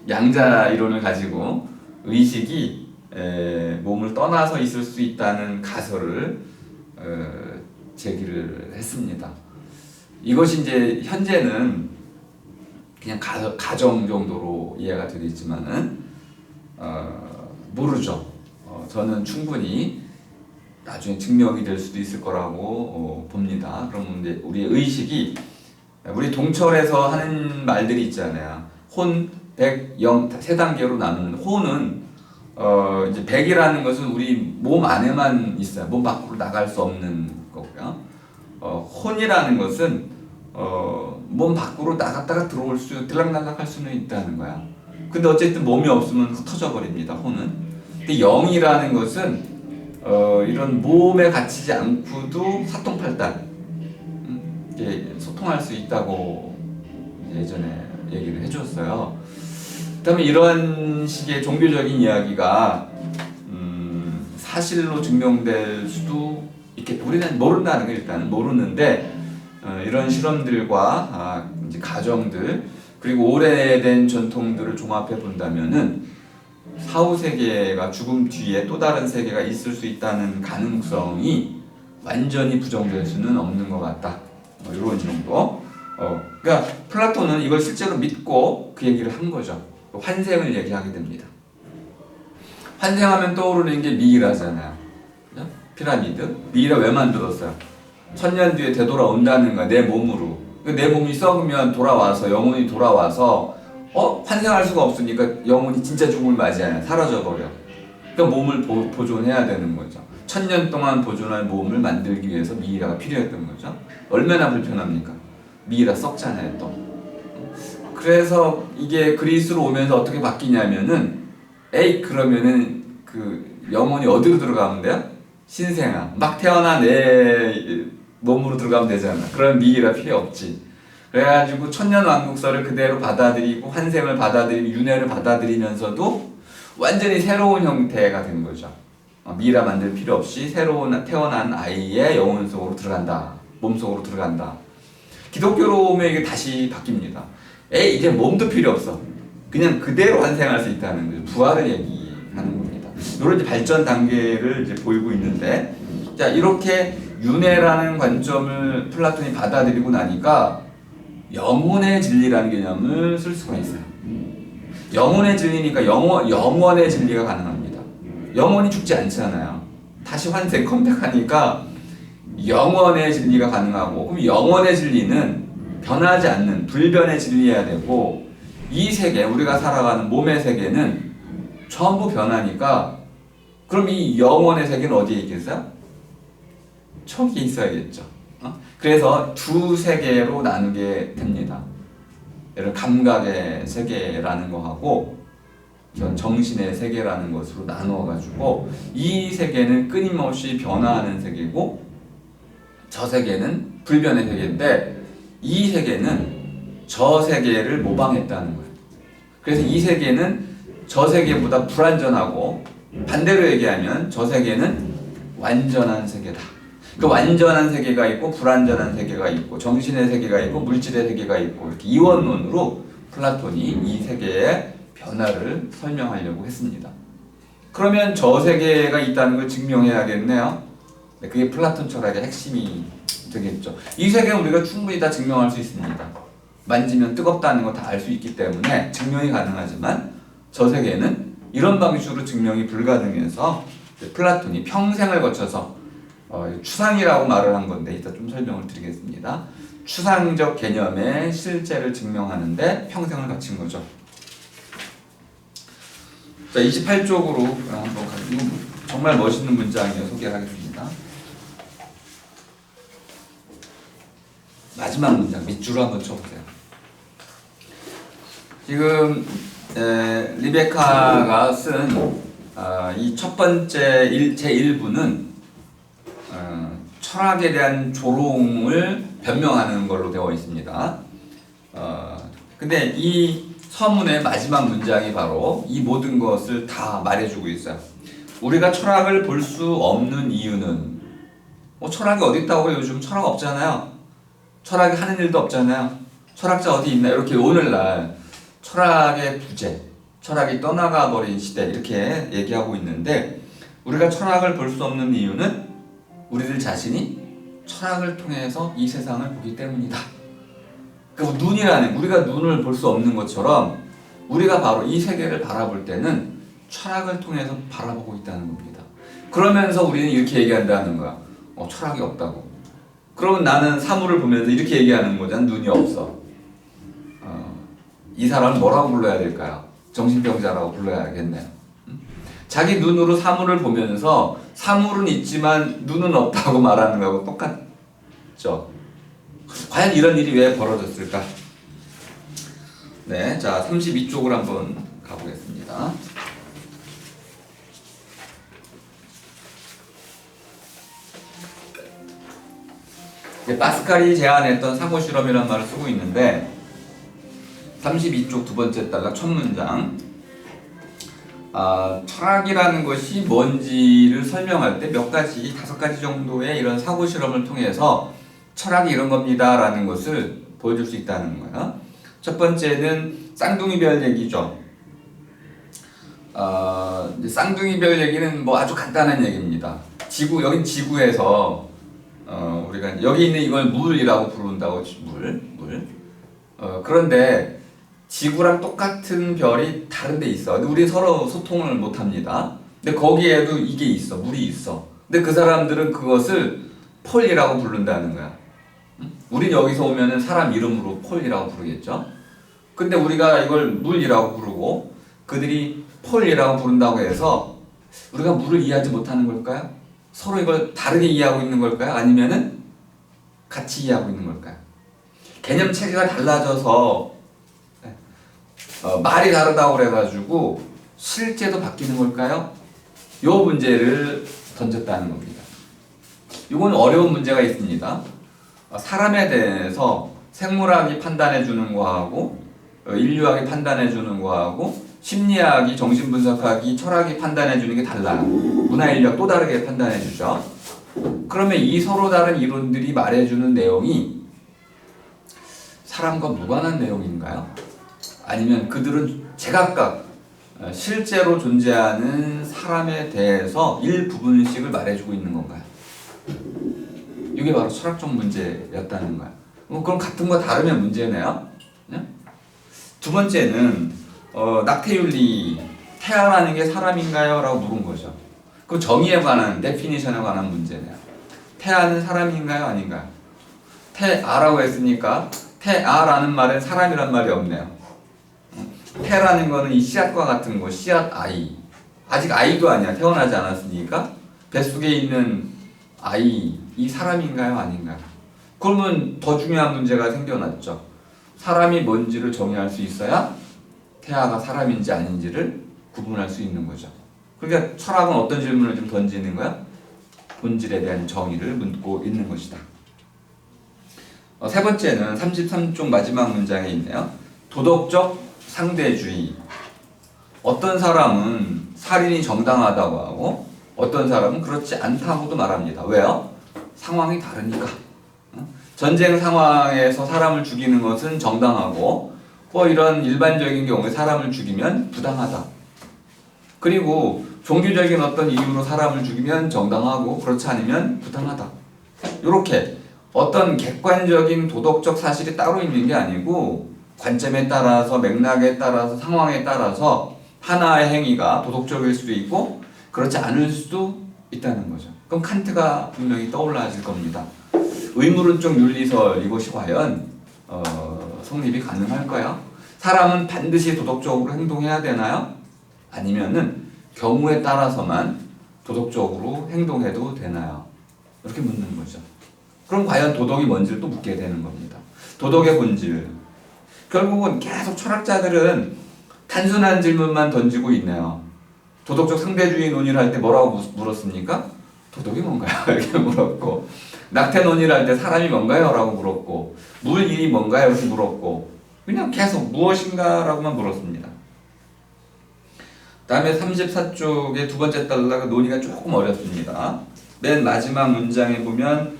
양자 이론을 가지고 의식이 몸을 떠나서 있을 수 있다는 가설을 제기를 했습니다. 이것이 이제 현재는 그냥 가정 정도로 이해가 되겠지만은 모르죠. 저는 충분히 나중에 증명이 될 수도 있을 거라고 봅니다. 그러면 이제 우리의 의식이 우리 동철에서 하는 말들이 있잖아요. 혼, 백, 영 세 단계로 나누는 혼은 이제 백이라는 것은 우리 몸 안에만 있어요. 몸 밖으로 나갈 수 없는 거고요. 혼이라는 것은 몸 밖으로 나갔다가 들어올 수, 들락날락할 수는 있다는 거야. 근데 어쨌든 몸이 없으면 흩어져 버립니다. 혼은. 근데 영이라는 것은 이런 몸에 갇히지 않고도 사통팔단 소통할 수 있다고 예전에 얘기를 해줬어요. 그다음에 이런 식의 종교적인 이야기가 사실로 증명될 수도 있겠다. 우리는 모른다는 거 일단은 모르는데 이런 실험들과 이제 가정들 그리고 오래된 전통들을 종합해 본다면은 사후 세계가 죽음 뒤에 또 다른 세계가 있을 수 있다는 가능성이 완전히 부정될 수는 없는 것 같다. 이런 정도. 그러니까 플라톤은 이걸 실제로 믿고 그 얘기를 한 거죠. 환생을 얘기하게 됩니다. 환생하면 떠오르는 게 미이라잖아요. 그죠? 피라미드. 미이라 왜 만들었어요? 1000년 뒤에 되돌아온다는 거야. 내 몸으로. 내 몸이 썩으면 돌아와서 영혼이 돌아와서 환생할 수가 없으니까 영혼이 진짜 죽음을 맞이하냐 사라져버려. 그러니까 몸을 보존해야 되는 거죠. 1000년 동안 보존할 몸을 만들기 위해서 미이라가 필요했던 거죠. 얼마나 불편합니까? 미이라 썩잖아요 또. 그래서 이게 그리스로 오면서 어떻게 바뀌냐면은 그러면은 그 영혼이 어디로 들어가면 돼요? 신생아. 막 태어난 애 몸으로 들어가면 되잖아. 그럼 미이라 필요 없지. 그래가지고 천년왕국설을 그대로 받아들이고 환생을 받아들이고 윤회를 받아들이면서도 완전히 새로운 형태가 된 거죠. 미라 만들 필요 없이 새로 태어난 아이의 영혼 속으로 들어간다. 몸 속으로 들어간다. 기독교로 오면 이게 다시 바뀝니다. 이제 몸도 필요 없어. 그냥 그대로 환생할 수 있다는 거죠. 부활을 얘기하는 겁니다. 이런 이제 발전 단계를 이제 보이고 있는데, 자, 이렇게 윤회라는 관점을 플라톤이 받아들이고 나니까 영혼의 진리라는 개념을 쓸 수가 있어요. 영혼의 진리니까 영원의 진리가 가능합니다. 영혼이 죽지 않잖아요. 다시 환생 컴백하니까 영원의 진리가 가능하고, 그럼 영원의 진리는 변하지 않는 불변의 진리여야 되고, 이 세계, 우리가 살아가는 몸의 세계는 전부 변하니까, 그럼 이 영원의 세계는 어디에 있겠어요? 척이 있어야겠죠. 그래서 두 세계로 나누게 됩니다. 예를 감각의 세계라는 거하고 전 정신의 세계라는 것으로 나누어가지고, 이 세계는 끊임없이 변화하는 세계고 저 세계는 불변의 세계인데, 이 세계는 저 세계를 모방했다는 거예요. 그래서 이 세계는 저 세계보다 불완전하고, 반대로 얘기하면 저 세계는 완전한 세계다. 그 완전한 세계가 있고 불완전한 세계가 있고 정신의 세계가 있고 물질의 세계가 있고, 이렇게 이원론으로 플라톤이 이 세계의 변화를 설명하려고 했습니다. 그러면 저 세계가 있다는 걸 증명해야겠네요. 그게 플라톤 철학의 핵심이 되겠죠. 이 세계는 우리가 충분히 다 증명할 수 있습니다. 만지면 뜨겁다는 거 다 알 수 있기 때문에 증명이 가능하지만, 저 세계는 이런 방식으로 증명이 불가능해서 플라톤이 평생을 거쳐서 추상이라고 말을 한 건데, 이따 좀 설명을 드리겠습니다. 추상적 개념의 실제를 증명하는데 평생을 바친 거죠. 자, 28쪽으로 한번 가지고, 정말 멋있는 문장이에요. 소개하겠습니다. 마지막 문장 밑줄로 한번 쳐보세요. 지금 리베카가 쓴 이 첫 번째 제1부는 철학에 대한 조롱을 변명하는 걸로 되어 있습니다. 근데 이 서문의 마지막 문장이 바로 이 모든 것을 다 말해주고 있어요. 우리가 철학을 볼 수 없는 이유는, 철학이 어디 있다고 요즘 철학 없잖아요. 철학이 하는 일도 없잖아요. 철학자 어디 있나? 이렇게 오늘날 철학의 부재, 철학이 떠나가 버린 시대, 이렇게 얘기하고 있는데, 우리가 철학을 볼 수 없는 이유는 우리들 자신이 철학을 통해서 이 세상을 보기 때문이다. 그 눈이라는, 우리가 눈을 볼 수 없는 것처럼 우리가 바로 이 세계를 바라볼 때는 철학을 통해서 바라보고 있다는 겁니다. 그러면서 우리는 이렇게 얘기한다는 거야. 철학이 없다고. 그러면 나는 사물을 보면서 이렇게 얘기하는 거잖아. 눈이 없어. 이 사람을 뭐라고 불러야 될까요? 정신병자라고 불러야겠네요. 자기 눈으로 사물을 보면서 사물은 있지만 눈은 없다고 말하는 거하고 똑같죠. 과연 이런 일이 왜 벌어졌을까? 네, 자 32쪽으로 한번 가보겠습니다. 파스칼이 제안했던 사고 실험이라는 말을 쓰고 있는데, 32쪽 두 번째 단락 첫 문장, 철학이라는 것이 뭔지를 설명할 때 몇 가지, 5가지 정도의 이런 사고 실험을 통해서 철학이 이런 겁니다 라는 것을 보여줄 수 있다는 거예요. 첫 번째는 쌍둥이별 얘기죠. 쌍둥이별 얘기는 뭐 아주 간단한 얘기입니다. 여긴 지구에서 우리가 여기 있는 이걸 물이라고 부른다고, 물. 그런데 지구랑 똑같은 별이 다른 데 있어. 근데 우리 서로 소통을 못 합니다. 근데 거기에도 이게 있어. 물이 있어. 근데 그 사람들은 그것을 폴이라고 부른다는 거야. 우린 여기서 오면은 사람 이름으로 폴이라고 부르겠죠. 근데 우리가 이걸 물이라고 부르고 그들이 폴이라고 부른다고 해서 우리가 물을 이해하지 못하는 걸까요? 서로 이걸 다르게 이해하고 있는 걸까요? 아니면은 같이 이해하고 있는 걸까요? 개념 체계가 달라져서 말이 다르다고 그래가지고 실제도 바뀌는 걸까요? 요 문제를 던졌다는 겁니다. 이건 어려운 문제가 있습니다. 사람에 대해서 생물학이 판단해 주는 거하고 인류학이 판단해 주는 거하고 심리학이, 정신분석학이, 철학이 판단해 주는 게 달라요. 문화인력 또 다르게 판단해 주죠. 그러면 이 서로 다른 이론들이 말해주는 내용이 사람과 무관한 내용인가요? 아니면 그들은 제각각 실제로 존재하는 사람에 대해서 일부분씩을 말해주고 있는 건가요? 이게 바로 철학적 문제였다는 거야. 그럼 같은 거 다르면 문제네요. 네? 두 번째는 낙태윤리, 태아라는 게 사람인가요? 라고 물은 거죠. 그 정의에 관한, 데피니션에 관한 문제네요. 태아는 사람인가요? 아닌가요? 태아라고 했으니까 태아라는 말엔 사람이란 말이 없네요. 태라는 거는 이 씨앗과 같은 거, 씨앗 아이. 아직 아이도 아니야. 태어나지 않았으니까 뱃속에 있는 아이, 이 사람인가요? 아닌가요? 그러면 더 중요한 문제가 생겨났죠. 사람이 뭔지를 정의할 수 있어야 태아가 사람인지 아닌지를 구분할 수 있는 거죠. 그러니까 철학은 어떤 질문을 좀 던지는 거야? 본질에 대한 정의를 묻고 있는 것이다. 세 번째는 33쪽 마지막 문장에 있네요. 도덕적 상대주의. 어떤 사람은 살인이 정당하다고 하고 어떤 사람은 그렇지 않다고도 말합니다. 왜요? 상황이 다르니까. 전쟁 상황에서 사람을 죽이는 것은 정당하고 이런 일반적인 경우에 사람을 죽이면 부당하다. 그리고 종교적인 어떤 이유로 사람을 죽이면 정당하고 그렇지 않으면 부당하다. 이렇게 어떤 객관적인 도덕적 사실이 따로 있는 게 아니고 관점에 따라서 맥락에 따라서 상황에 따라서 하나의 행위가 도덕적일 수도 있고 그렇지 않을 수도 있다는 거죠. 그럼 칸트가 분명히 떠올라질 겁니다. 의무론적 윤리설 이것이 과연 성립이 가능할까요? 사람은 반드시 도덕적으로 행동해야 되나요? 아니면은 경우에 따라서만 도덕적으로 행동해도 되나요? 이렇게 묻는 거죠. 그럼 과연 도덕이 뭔지를 또 묻게 되는 겁니다. 도덕의 본질. 결국은 계속 철학자들은 단순한 질문만 던지고 있네요. 도덕적 상대주의 논의를 할 때 뭐라고 물었습니까? 도덕이 뭔가요? 이렇게 물었고, 낙태 논의를 할 때 사람이 뭔가요? 라고 물었고, 물일이 뭔가요? 이렇게 물었고, 그냥 계속 무엇인가라고만 물었습니다. 다음에 34쪽의 두 번째 달라가 논의가 조금 어렵습니다. 맨 마지막 문장에 보면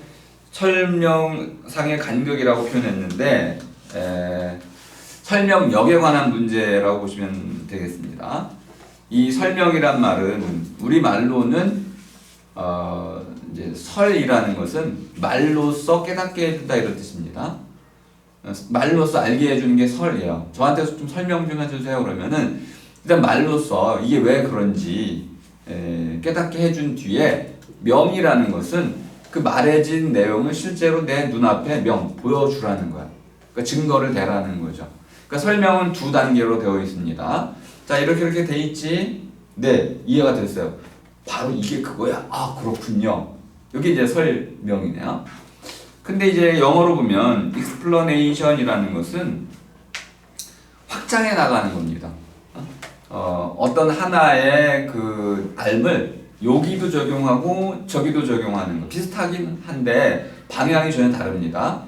설명상의 간격이라고 표현했는데 설명력에 관한 문제라고 보시면 되겠습니다. 이 설명이란 말은 우리 말로는 이제 설이라는 것은 말로써 깨닫게 해준다 이런 뜻입니다. 말로써 알게 해주는 게 설이에요. 저한테서 좀 설명 좀 해주세요 그러면은 일단 말로써 이게 왜 그런지 깨닫게 해준 뒤에 명이라는 것은 그 말해진 내용을 실제로 내 눈앞에 보여주라는 거야. 그러니까 증거를 대라는 거죠. 그러니까 설명은 두 단계로 되어 있습니다. 자, 이렇게 돼 있지? 네, 이해가 됐어요. 바로 이게 그거야? 아, 그렇군요. 여기 이제 설명이네요. 근데 이제 영어로 보면 explanation이라는 것은 확장해 나가는 겁니다. 어떤 하나의 그 알을 여기도 적용하고 저기도 적용하는 거 비슷하긴 한데 방향이 전혀 다릅니다.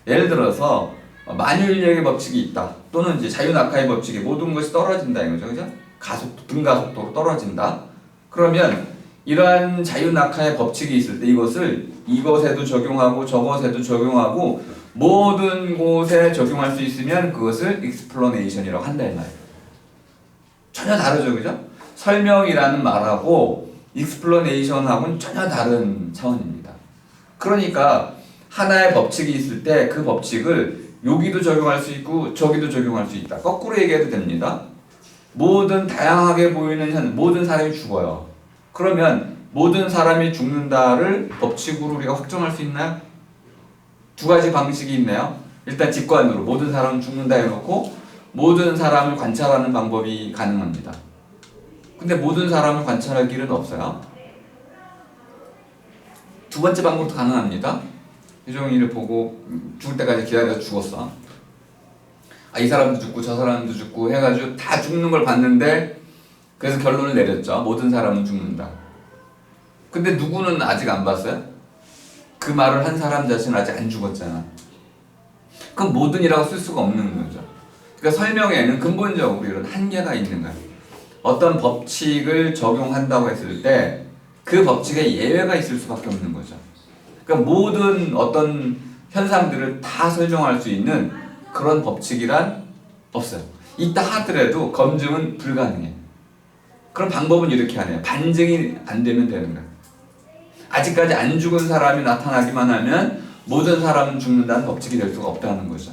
예를 들어서 만유인력의 법칙이 있다. 또는 이제 자유낙하의 법칙이 모든 것이 떨어진다 이거죠. 그죠? 등가속도로 떨어진다. 그러면 이러한 자유낙하의 법칙이 있을 때 이것을 이것에도 적용하고 저것에도 적용하고 모든 곳에 적용할 수 있으면 그것을 explanation이라고 한다 이 말이에요. 전혀 다르죠. 그죠? 설명이라는 말하고 explanation하고는 전혀 다른 차원입니다. 그러니까 하나의 법칙이 있을 때 그 법칙을 여기도 적용할 수 있고 저기도 적용할 수 있다. 거꾸로 얘기해도 됩니다. 모든 다양하게 보이는 모든 사람이 죽어요. 그러면 모든 사람이 죽는다를 법칙으로 우리가 확정할 수 있나요? 두 가지 방식이 있네요. 일단 직관으로 모든 사람은 죽는다 해놓고 모든 사람을 관찰하는 방법이 가능합니다. 근데 모든 사람을 관찰할 길은 없어요. 두 번째 방법도 가능합니다. 효정이를 보고 죽을 때까지 기다려서 죽었어. 이 사람도 죽고 저 사람도 죽고 해가지고 다 죽는 걸 봤는데 그래서 결론을 내렸죠. 모든 사람은 죽는다. 근데 누구는 아직 안 봤어요? 그 말을 한 사람 자신은 아직 안 죽었잖아. 그럼 모든이라고 쓸 수가 없는 거죠. 그러니까 설명에는 근본적으로 이런 한계가 있는 거야. 어떤 법칙을 적용한다고 했을 때 그 법칙에 예외가 있을 수밖에 없는 거죠. 그러니까 모든 어떤 현상들을 다 설명할 수 있는 그런 법칙이란 없어요. 있다 하더라도 검증은 불가능해. 그럼 방법은 이렇게 하네요. 반증이 안 되면 되는 거야. 아직까지 안 죽은 사람이 나타나기만 하면 모든 사람은 죽는다는 법칙이 될 수가 없다는 거죠.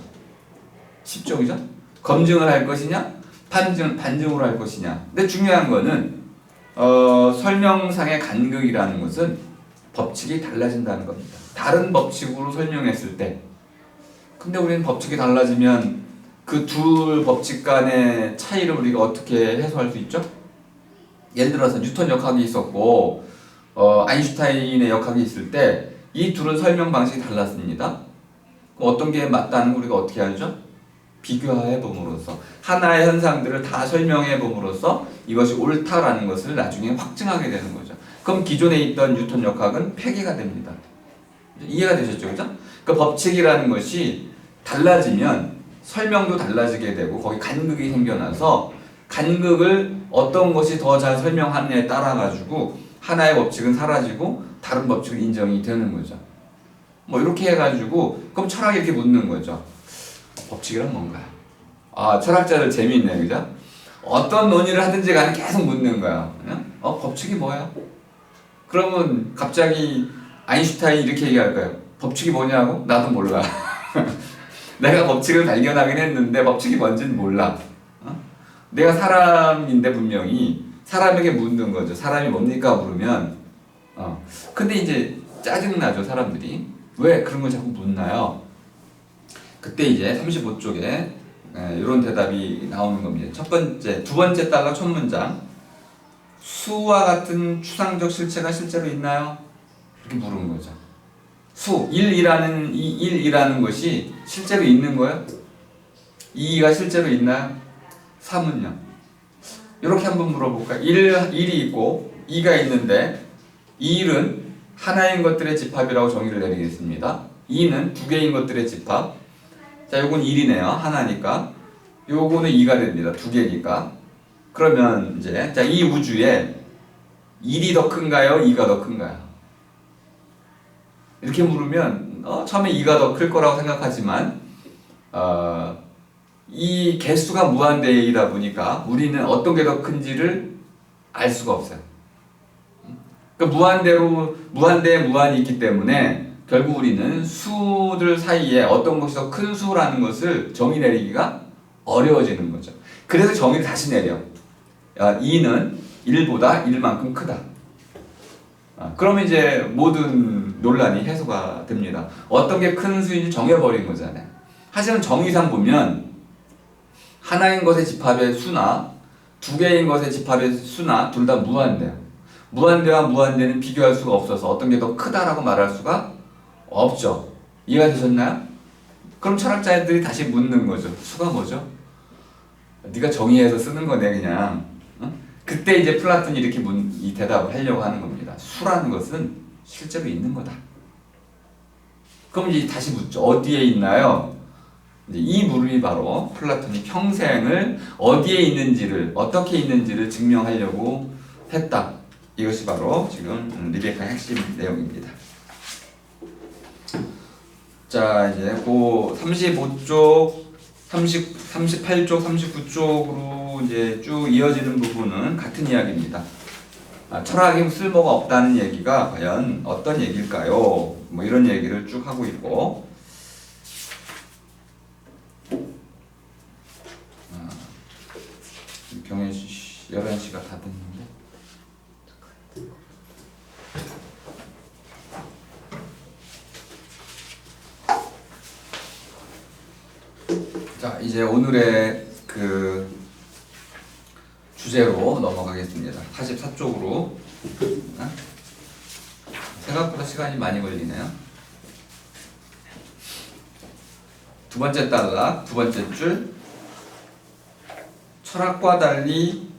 쉽죠, 그죠? 검증을 할 것이냐, 반증으로 할 것이냐. 근데 중요한 거는 설명상의 간극이라는 것은 법칙이 달라진다는 겁니다. 다른 법칙으로 설명했을 때, 근데 우리는 법칙이 달라지면 그 둘 법칙 간의 차이를 우리가 어떻게 해소할 수 있죠? 예를 들어서 뉴턴 역학이 있었고 아인슈타인의 역학이 있을 때 이 둘은 설명 방식이 달랐습니다. 어떤 게 맞다는 걸 우리가 어떻게 알죠? 비교해 봄으로써 하나의 현상들을 다 설명해 봄으로써 이것이 옳다라는 것을 나중에 확증하게 되는 거죠. 그럼 기존에 있던 뉴턴 역학은 폐기가 됩니다. 이해가 되셨죠? 그죠? 그 법칙이라는 것이 달라지면 설명도 달라지게 되고 거기 간극이 생겨나서 간극을 어떤 것이 더 잘 설명하느냐에 따라 가지고 하나의 법칙은 사라지고 다른 법칙은 인정이 되는 거죠. 뭐 이렇게 해가지고 그럼 철학이 이렇게 묻는 거죠. 법칙이란 뭔가? 아, 철학자들 재미있네, 그죠? 어떤 논의를 하든지 간에 계속 묻는 거야. 법칙이 뭐야? 그러면 갑자기 아인슈타인이 이렇게 얘기할 거예요. 법칙이 뭐냐고? 나도 몰라. 내가 법칙을 발견하긴 했는데 법칙이 뭔지는 몰라. 내가 사람인데 분명히 사람에게 묻는 거죠. 사람이 뭡니까? 물으면 근데 이제 짜증나죠, 사람들이. 왜 그런 걸 자꾸 묻나요? 그때 이제 35쪽에 이런 대답이 나오는 겁니다. 두 번째 달러 첫 문장. 수와 같은 추상적 실체가 실제로 있나요? 이렇게 물은 거죠. 이 1이라는 것이 실제로 있는 거예요? 2가 실제로 있나요? 3은요? 이렇게 한번 물어볼까요? 1이 있고 2가 있는데 1은 하나인 것들의 집합이라고 정의를 내리겠습니다. 2는 두 개인 것들의 집합. 자, 요건 1이네요. 하나니까. 요거는 2가 됩니다. 두 개니까. 그러면 이제 자, 이 우주에 1이 더 큰가요? 2가 더 큰가요? 이렇게 물으면 처음에 2가 더 클 거라고 생각하지만 이 개수가 무한대이다 보니까 우리는 어떤 게 더 큰지를 알 수가 없어요. 그러니까 무한대에 무한이 있기 때문에 결국 우리는 수들 사이에 어떤 것이 더 큰 수라는 것을 정의 내리기가 어려워지는 거죠. 그래서 정의를 다시 내려. 2는 1보다 1만큼 크다. 그러면 이제 모든 논란이 해소가 됩니다. 어떤 게 큰 수인지 정해버린 거잖아요. 하지만 정의상 보면 하나인 것의 집합의 수나 두 개인 것의 집합의 수나 둘 다 무한대요. 무한대와 무한대는 비교할 수가 없어서 어떤 게 더 크다라고 말할 수가 없죠. 이해가 되셨나요? 그럼 철학자들이 다시 묻는 거죠. 수가 뭐죠? 네가 정의해서 쓰는 거네 그냥. 그때 이제 플라톤이 이렇게 이 대답을 하려고 하는 겁니다. 수라는 것은 실제로 있는 거다. 그럼 이제 다시 묻죠. 어디에 있나요? 이제 이 물음이 바로 플라톤이 평생을 어디에 있는지를 어떻게 있는지를 증명하려고 했다. 이것이 바로 지금 리베카의 핵심 내용입니다. 자, 이제 그 35쪽, 38쪽, 39쪽으로 이제 쭉 이어지는 부분은 같은 이야기입니다. 철학이 쓸모가 없다는 얘기가 과연 어떤 얘기일까요? 뭐 이런 얘기를 쭉 하고 있고, 병에 11시가 다 됐는데. 자, 이제 오늘의 그 주제로 넘어가겠습니다. 44쪽으로. 생각보다 시간이 많이 걸리네요. 두 번째 단락, 두 번째 줄. 철학과 달리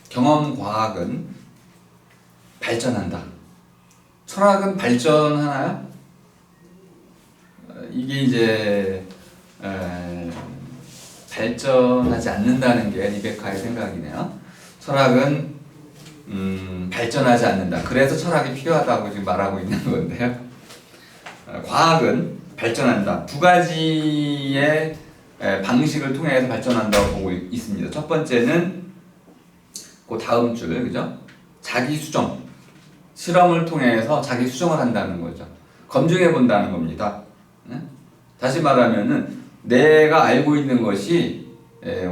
경험과학은 발전한다. 철학은 발전하나요? 이게 이제 발전하지 않는다는 게 리베카의 생각이네요. 철학은 발전하지 않는다. 그래서 철학이 필요하다고 지금 말하고 있는 건데요. 과학은 발전한다. 두 가지의 방식을 통해서 발전한다고 보고 있습니다. 첫 번째는 그 다음 줄, 그죠? 자기 수정. 실험을 통해서 자기 수정을 한다는 거죠. 검증해 본다는 겁니다. 다시 말하면은 내가 알고 있는 것이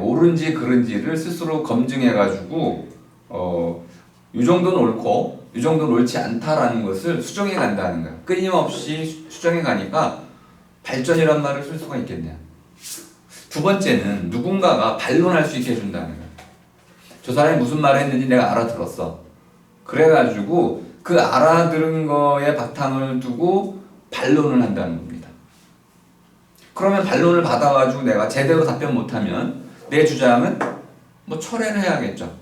옳은지 그른지를 스스로 검증해 가지고 이 정도는 옳고 이 정도는 옳지 않다라는 것을 수정해 간다는 거예요. 끊임없이 수정해 가니까 발전이란 말을 쓸 수가 있겠네요. 두 번째는 누군가가 반론할 수 있게 해준다는 거예요. 저 사람이 무슨 말을 했는지 내가 알아들었어. 그래가지고 그 알아들은 거에 바탕을 두고 반론을 한다는 겁니다. 그러면 반론을 받아가지고 내가 제대로 답변 못하면 내 주장은 뭐 철회를 해야겠죠.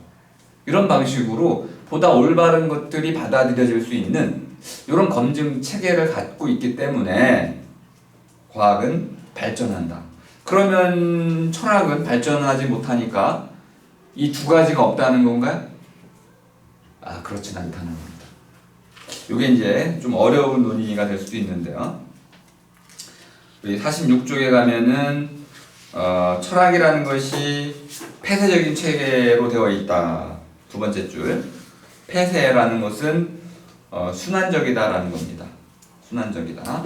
이런 방식으로 보다 올바른 것들이 받아들여질 수 있는 이런 검증 체계를 갖고 있기 때문에 과학은 발전한다. 그러면 철학은 발전하지 못하니까 이 두 가지가 없다는 건가요? 그렇진 않다는 겁니다. 이게 이제 좀 어려운 논의가 될 수도 있는데요. 46쪽에 가면은 철학이라는 것이 폐쇄적인 체계로 되어 있다. 두 번째 줄. 폐쇄라는 것은 순환적이다라는 겁니다. 순환적이다.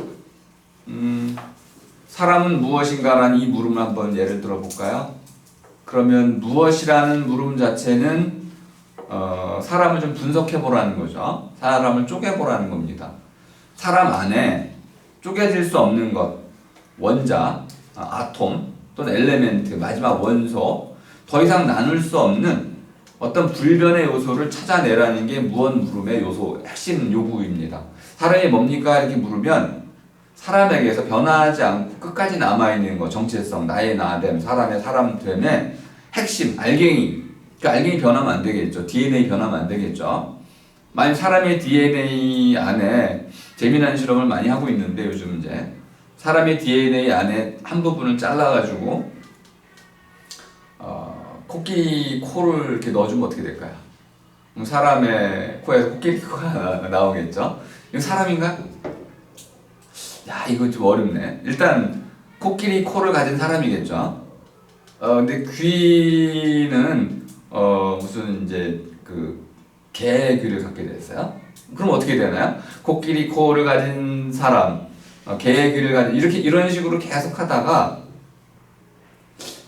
사람은 무엇인가라는 이 물음을 한번 예를 들어 볼까요? 그러면 무엇이라는 물음 자체는 사람을 좀 분석해 보라는 거죠. 사람을 쪼개 보라는 겁니다. 사람 안에 쪼개질 수 없는 것, 원자, 아톰 또는 엘레멘트, 마지막 원소, 더 이상 나눌 수 없는 어떤 불변의 요소를 찾아내라는 게 무엇 물음의 요소, 핵심 요구입니다. 사람이 뭡니까? 이렇게 물으면 사람에게서 변화하지 않고 끝까지 남아있는 것, 정체성, 나의 나됨, 사람의 사람됨의 핵심, 알갱이. 그 알갱이 변하면 안 되겠죠. DNA 변하면 안 되겠죠. 만약 사람의 DNA 안에 재미난 실험을 많이 하고 있는데 요즘 이제 사람의 DNA 안에 한 부분을 잘라가지고 코끼리 코를 이렇게 넣어주면 어떻게 될까요? 그럼 사람의 코에서 코끼리 코가 나오겠죠. 이거 사람인가? 이거 좀 어렵네. 일단 코끼리 코를 가진 사람이겠죠. 근데 귀는 무슨 이제 개 귀를 갖게 됐어요. 그럼 어떻게 되나요? 코끼리 코를 가진 사람, 개의 귀를 가진 이런 식으로 계속 하다가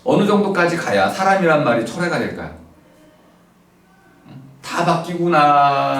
어느 정도까지 가야 사람이란 말이 철회가 될까요? 다 바뀌고 나